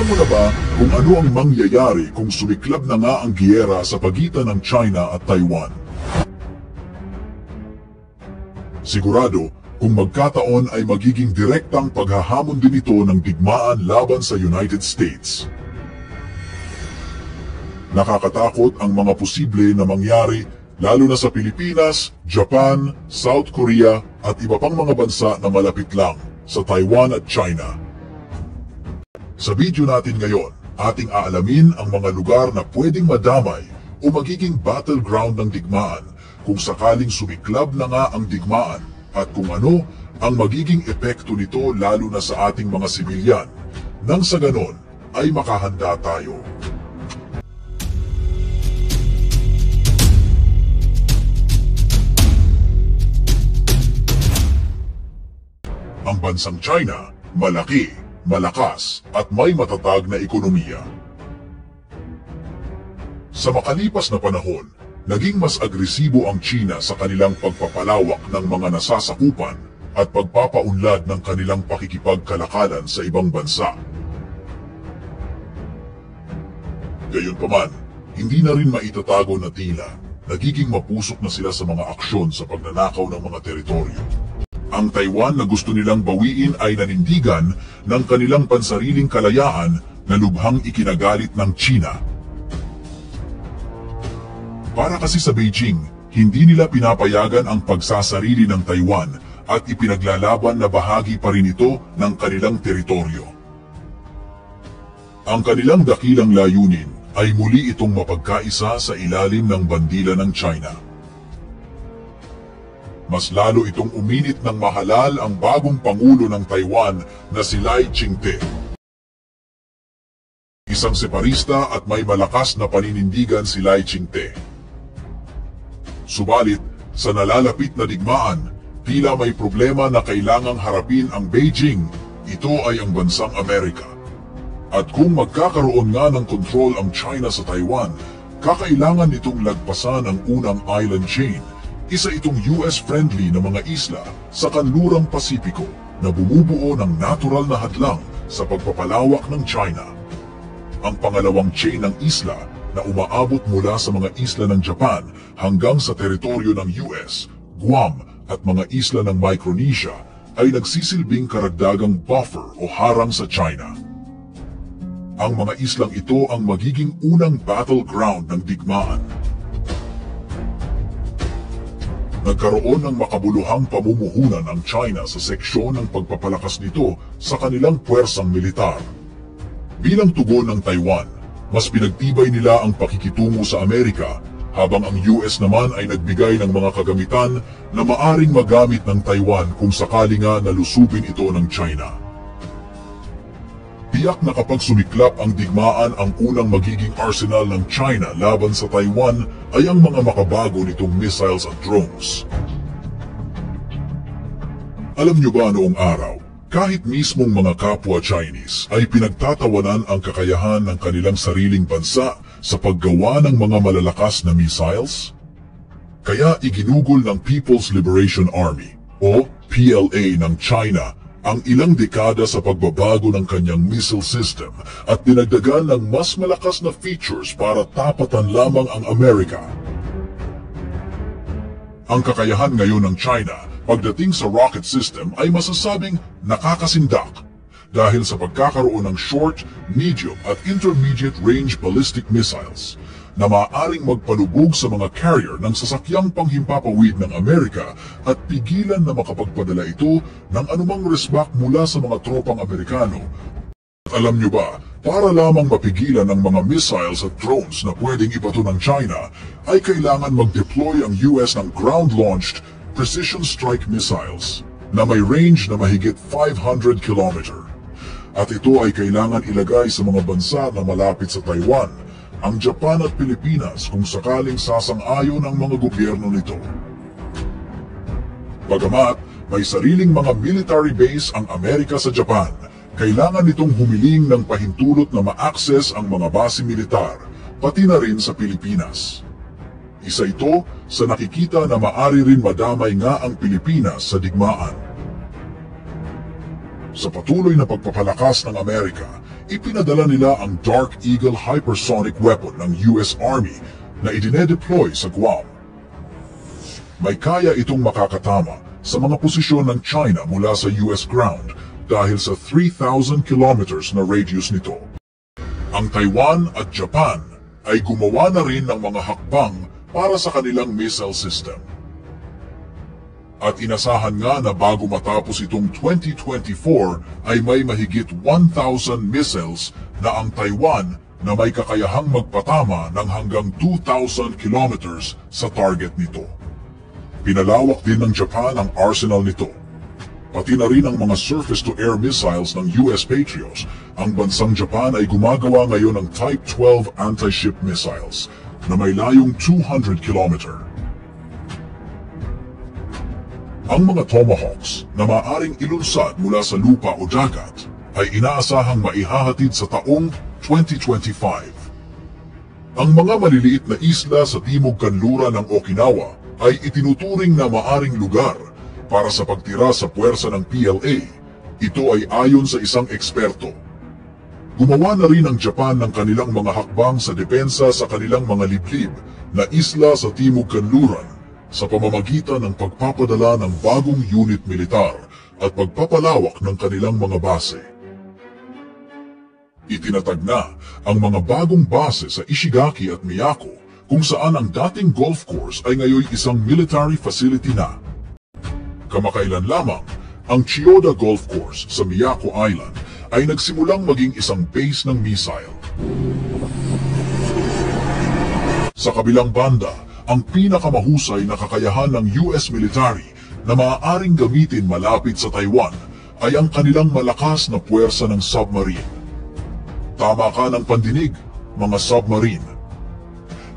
Alam mo na ba kung ano ang mangyayari kung sumiklab na nga ang giyera sa pagitan ng China at Taiwan? Sigurado, kung magkataon ay magiging direktang paghahamon din ito ng digmaan laban sa United States. Nakakatakot ang mga posible na mangyari lalo na sa Pilipinas, Japan, South Korea at iba pang mga bansa na malapit lang sa Taiwan at China. Sa video natin ngayon, ating aalamin ang mga lugar na pwedeng madamay o magiging battleground ng digmaan kung sakaling sumiklab na nga ang digmaan at kung ano ang magiging epekto nito lalo na sa ating mga sibilyan. Nang sa ganon ay makahanda tayo. Ang bansang China, malaki, malakas at may matatag na ekonomiya. Sa makalipas na panahon, naging mas agresibo ang China sa kanilang pagpapalawak ng mga nasasakupan at pagpapaunlad ng kanilang pakikipagkalakalan sa ibang bansa. Gayunpaman, hindi na rin maitatago na tila nagiging mapusok na sila sa mga aksyon sa pagnanakaw ng mga teritoryo. Ang Taiwan na gusto nilang bawiin ay nanindigan ng kanilang pansariling kalayaan na lubhang ikinagalit ng China. Para kasi sa Beijing, hindi nila pinapayagan ang pagsasarili ng Taiwan at ipinaglalaban na bahagi pa rin ito ng kanilang teritoryo. Ang kanilang dakilang layunin ay muli itong mapagkaisa sa ilalim ng bandila ng China. Mas lalo itong uminit ng mahalal ang bagong pangulo ng Taiwan na si Lai Ching-te. Isang separista at may malakas na paninindigan si Lai Ching-te. Subalit, sa nalalapit na digmaan, tila may problema na kailangang harapin ang Beijing. Ito ay ang bansang Amerika. At kung magkakaroon nga ng kontrol ang China sa Taiwan, kakailangan nitong lagpasan ang unang island chain. Isa itong US-friendly na mga isla sa kanlurang Pasipiko na bumubuo ng natural na hadlang sa pagpapalawak ng China. Ang pangalawang chain ng isla na umaabot mula sa mga isla ng Japan hanggang sa teritoryo ng US, Guam at mga isla ng Micronesia ay nagsisilbing karagdagang buffer o harang sa China. Ang mga islang ito ang magiging unang battleground ng digmaan. Nagkaroon ng makabuluhang pamumuhunan ang China sa seksyon ng pagpapalakas nito sa kanilang puwersang militar. Bilang tugon ng Taiwan, mas pinagtibay nila ang pakikitungo sa Amerika, habang ang US naman ay nagbigay ng mga kagamitan na maaring magamit ng Taiwan kung sakali nga nalusubin ito ng China. Tiyak na kapag sumiklap ang digmaan, ang unang magiging arsenal ng China laban sa Taiwan ay ang mga makabago nitong missiles at drones. Alam nyo ba noong araw, kahit mismong mga kapwa Chinese ay pinagtatawanan ang kakayahan ng kanilang sariling bansa sa paggawa ng mga malalakas na missiles? Kaya iginugol ng People's Liberation Army o PLA ng China ang ilang dekada sa pagbabago ng kanyang missile system at dinagdagan ng mas malakas na features para tapatan lamang ang Amerika. Ang kakayahan ngayon ng China pagdating sa rocket system ay masasabing nakakasindak dahil sa pagkakaroon ng short, medium at intermediate range ballistic missiles na maaaring magpalubog sa mga carrier ng sasakyang panghimpapawid ng Amerika at pigilan na makapagpadala ito ng anumang resback mula sa mga tropang Amerikano. At alam nyo ba, para lamang mapigilan ang mga missiles at drones na pwedeng ibato ng China, ay kailangan mag-deploy ang US ng ground-launched precision strike missiles na may range na mahigit 500 km. At ito ay kailangan ilagay sa mga bansa na malapit sa Taiwan, ang Japan at Pilipinas kung sakaling sasang-ayon ang mga gobyerno nito. Bagamat may sariling mga military base ang Amerika sa Japan, kailangan nitong humiling ng pahintulot na ma-access ang mga base militar, pati na rin sa Pilipinas. Isa ito sa nakikita na maari rin madamay nga ang Pilipinas sa digmaan. Sa patuloy na pagpapalakas ng Amerika, ipinadala nila ang Dark Eagle hypersonic weapon ng US Army na idinedeploy sa Guam. May kaya itong makakatama sa mga posisyon ng China mula sa US ground dahil sa 3,000 kilometers na radius nito. Ang Taiwan at Japan ay gumawa na rin ng mga hakbang para sa kanilang missile system. At inasahan nga na bago matapos itong 2024 ay may mahigit 1,000 missiles na ang Taiwan na may kakayahang magpatama ng hanggang 2,000 kilometers sa target nito. Pinalawak din ng Japan ang arsenal nito. Pati na rin ang mga surface-to-air missiles ng US Patriots. Ang bansang Japan ay gumagawa ngayon ng Type 12 anti-ship missiles na may layong 200 kilometer. Ang mga Tomahawks na maaaring ilunsad mula sa lupa o dagat ay inaasahang maihahatid sa taong 2025. Ang mga maliliit na isla sa timog kanluran ng Okinawa ay itinuturing na maaring lugar para sa pagtira sa puwersa ng PLA. Ito ay ayon sa isang eksperto. Gumawa na rin ang Japan ng kanilang mga hakbang sa depensa sa kanilang mga liblib na isla sa timog kanluran sa pamamagitan ng pagpapadala ng bagong unit militar at pagpapalawak ng kanilang mga base. Itinatag na ang mga bagong base sa Ishigaki at Miyako kung saan ang dating golf course ay ngayon isang military facility na. Kamakailan lamang, ang Chiyoda Golf Course sa Miyako Island ay nagsimulang maging isang base ng missile. Sa kabilang banda, ang pinakamahusay na kakayahan ng US military na maaaring gamitin malapit sa Taiwan ay ang kanilang malakas na puwersa ng submarine. Tama ka ng pandinig, mga submarine.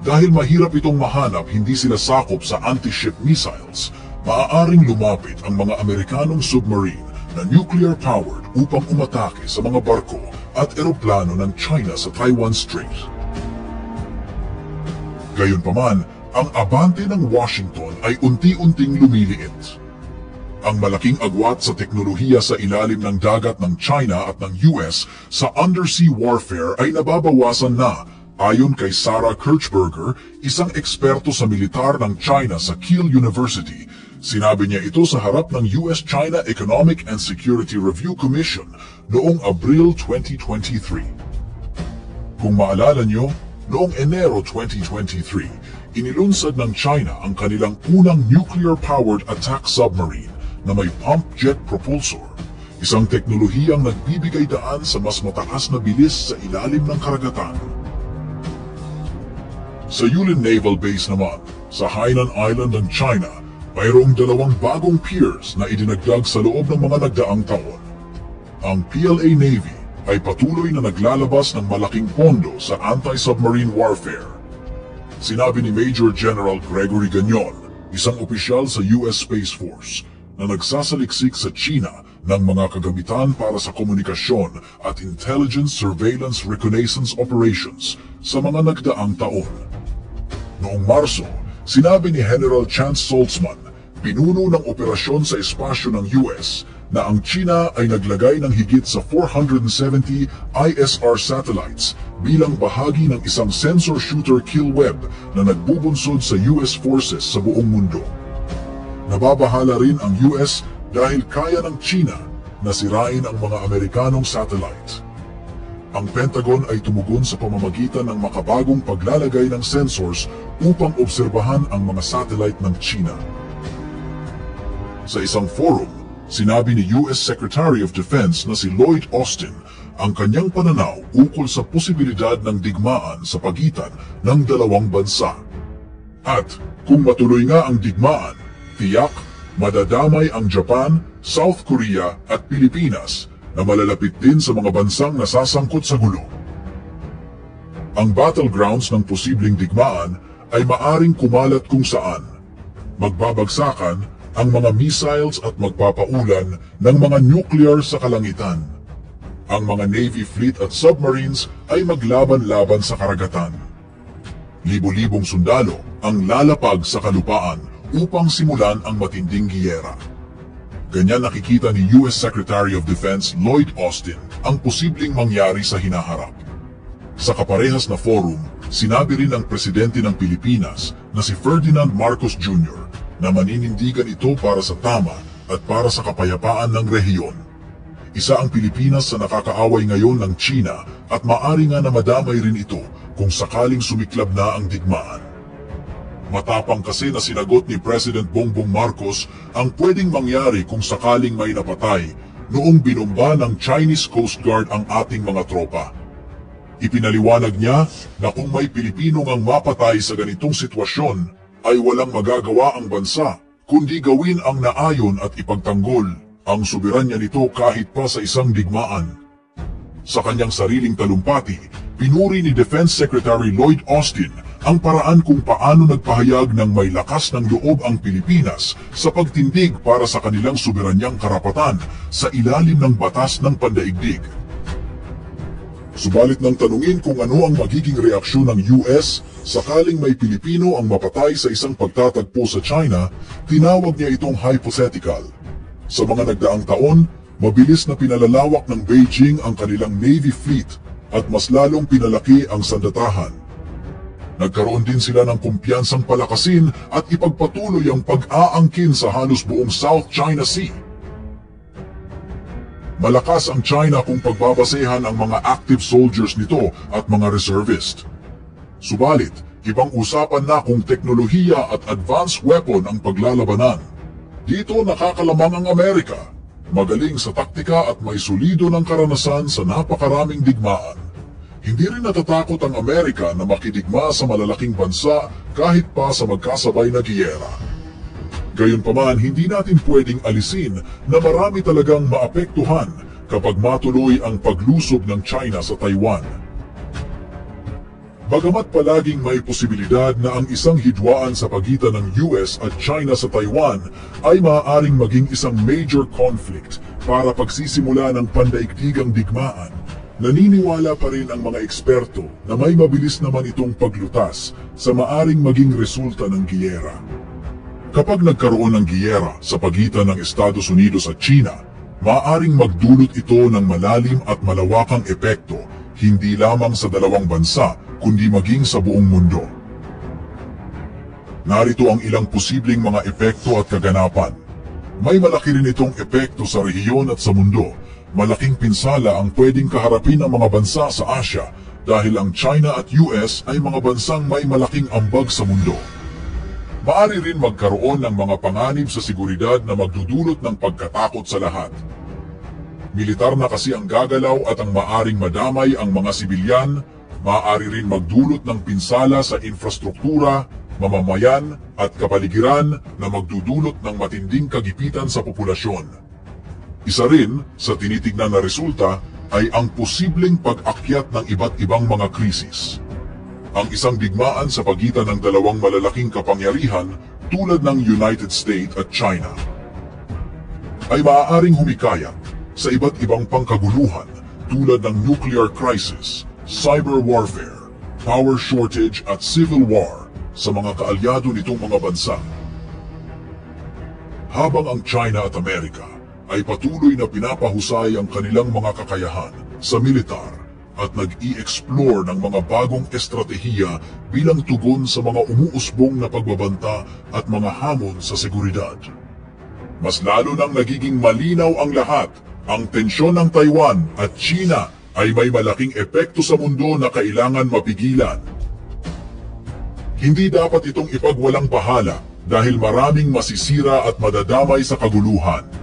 Dahil mahirap itong mahanap, hindi sila sakop sa anti-ship missiles, maaaring lumapit ang mga Amerikanong submarine na nuclear-powered upang umatake sa mga barko at eroplano ng China sa Taiwan Strait. Gayunpaman, ang abante ng Washington ay unti-unting lumiliit. Ang malaking agwat sa teknolohiya sa ilalim ng dagat ng China at ng US sa undersea warfare ay nababawasan na, ayon kay Sarah Kirchberger, isang eksperto sa militar ng China sa Keele University. Sinabi niya ito sa harap ng US-China Economic and Security Review Commission noong Abril 2023. Kung maalala nyo, noong Enero 2023, inilunsad ng China ang kanilang unang nuclear-powered attack submarine na may pump jet propulsor, isang teknolohiyang nagbibigay daan sa mas mataas na bilis sa ilalim ng karagatan. Sa Yulin Naval Base naman, sa Hainan Island ng China, mayroong dalawang bagong piers na idinagdag sa loob ng mga nagdaang taon. Ang PLA Navy ay patuloy na naglalabas ng malaking pondo sa anti-submarine warfare. Sinabi ni Major General Gregory Gagnon, isang opisyal sa US Space Force, na nagsasaliksik sa China ng mga kagamitan para sa komunikasyon at intelligence surveillance reconnaissance operations sa mga nagdaang taon. Noong Marso, sinabi ni General Chance Saltzman, pinuno ng operasyon sa espasyo ng US, na ang China ay naglagay ng higit sa 470 ISR satellites bilang bahagi ng isang sensor-shooter kill web na nagbubunsod sa US forces sa buong mundo. Nababahala rin ang US dahil kaya ng China na sirain ang mga Amerikanong satellite. Ang Pentagon ay tumugon sa pamamagitan ng makabagong paglalagay ng sensors upang obserbahan ang mga satellite ng China. Sa isang forum, sinabi ni US Secretary of Defense na si Lloyd Austin ang kanyang pananaw ukol sa posibilidad ng digmaan sa pagitan ng dalawang bansa. At kung matuloy nga ang digmaan, tiyak madadamay ang Japan, South Korea at Pilipinas na malalapit din sa mga bansang nasasangkot sa gulo. Ang battlegrounds ng posibleng digmaan ay maaring kumalat kung saan magbabagsakan ang mga missiles at magpapaulan ng mga nuclear sa kalangitan. Ang mga Navy fleet at submarines ay maglaban-laban sa karagatan. Libo-libong sundalo ang lalapag sa kalupaan upang simulan ang matinding giyera. Ganyan nakikita ni US Secretary of Defense Lloyd Austin ang posibleng mangyari sa hinaharap. Sa kaparehas na forum, sinabi rin ng presidente ng Pilipinas na si Ferdinand Marcos Jr. na maninindigan ito para sa tama at para sa kapayapaan ng rehiyon. Isa ang Pilipinas sa nakakaaway ngayon ng China at maaari nga na madamay rin ito kung sakaling sumiklab na ang digmaan. Matapang kasi na sinagot ni President Bongbong Marcos ang pwedeng mangyari kung sakaling may napatay noong binomba ng Chinese Coast Guard ang ating mga tropa. Ipinaliwanag niya na kung may Pilipino ngang mapatay sa ganitong sitwasyon ay walang magagawa ang bansa kundi gawin ang naayon at ipagtanggol ang soberanya nito kahit pa sa isang digmaan. Sa kanyang sariling talumpati, pinuri ni Defense Secretary Lloyd Austin ang paraan kung paano nagpahayag ng may lakas ng loob ang Pilipinas sa pagtindig para sa kanilang soberanyang karapatan sa ilalim ng batas ng pandaigdig. Subalit nang tanungin kung ano ang magiging reaksyon ng US sakaling may Pilipino ang mapatay sa isang pagtatagpo sa China, tinawag niya itong hypothetical. Sa mga nagdaang taon, mabilis na pinalalawak ng Beijing ang kanilang Navy fleet at mas lalong pinalaki ang sandatahan. Nagkaroon din sila ng kumpiyansang palakasin at ipagpatuloy ang pag-aangkin sa halos buong South China Sea. Malakas ang China kung pagbabasehan ang mga active soldiers nito at mga reservist. Subalit, ibang usapan na kung teknolohiya at advanced weapon ang paglalabanan. Dito nakakalamang ang Amerika, magaling sa taktika at may solido ng karanasan sa napakaraming digmaan. Hindi rin natatakot ang Amerika na makidigma sa malalaking bansa kahit pa sa magkasabay na giyera. Gayunpaman, hindi natin pwedeng alisin na marami talagang maapektuhan kapag matuloy ang paglusob ng China sa Taiwan. Bagamat palaging may posibilidad na ang isang hidwaan sa pagitan ng US at China sa Taiwan ay maaaring maging isang major conflict para pagsisimula ng pandaigdigang digmaan, naniniwala pa rin ang mga eksperto na may mabilis naman itong paglutas sa maaring maging resulta ng giyera. Kapag nagkaroon ng giyera sa pagitan ng Estados Unidos at China, maaaring magdulot ito ng malalim at malawakang epekto hindi lamang sa dalawang bansa kundi maging sa buong mundo. Narito ang ilang posibleng mga epekto at kaganapan. May malaki rin itong epekto sa rehiyon at sa mundo. Malaking pinsala ang pwedeng kaharapin ng mga bansa sa Asia dahil ang China at US ay mga bansang may malaking ambag sa mundo. Maaari rin magkaroon ng mga panganib sa seguridad na magdudulot ng pagkatakot sa lahat. Militar na kasi ang gagalaw at ang maaring madamay ang mga sibilyan, maaari rin magdulot ng pinsala sa infrastruktura, mamamayan at kapaligiran na magdudulot ng matinding kagipitan sa populasyon. Isa rin sa tinitignan na resulta ay ang posibleng pag-akyat ng iba't ibang mga krisis. Ang isang digmaan sa pagitan ng dalawang malalaking kapangyarihan tulad ng United States at China ay maaaring humikayat sa iba't ibang pangkaguluhan tulad ng nuclear crisis, cyber warfare, power shortage at civil war sa mga kaalyado nitong mga bansa. Habang ang China at Amerika ay patuloy na pinapahusay ang kanilang mga kakayahan sa militar at nag-i-explore ng mga bagong estratehiya bilang tugon sa mga umuusbong na pagbabanta at mga hamon sa seguridad. Mas lalo nang nagiging malinaw ang lahat, ang tensyon ng Taiwan at China ay may malaking epekto sa mundo na kailangan mapigilan. Hindi dapat itong ipagwalang bahala dahil maraming masisira at madadamay sa kaguluhan.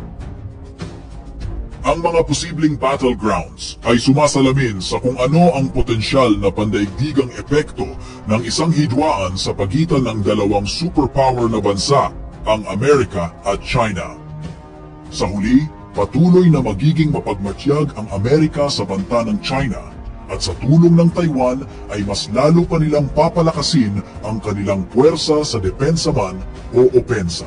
Ang mga posibleng battlegrounds ay sumasalamin sa kung ano ang potensyal na pandaigdigang epekto ng isang hidwaan sa pagitan ng dalawang superpower na bansa, ang Amerika at China. Sa huli, patuloy na magiging mapagmatyag ang Amerika sa banta ng China at sa tulong ng Taiwan ay mas lalo pa nilang papalakasin ang kanilang puwersa sa depensa man o opensa.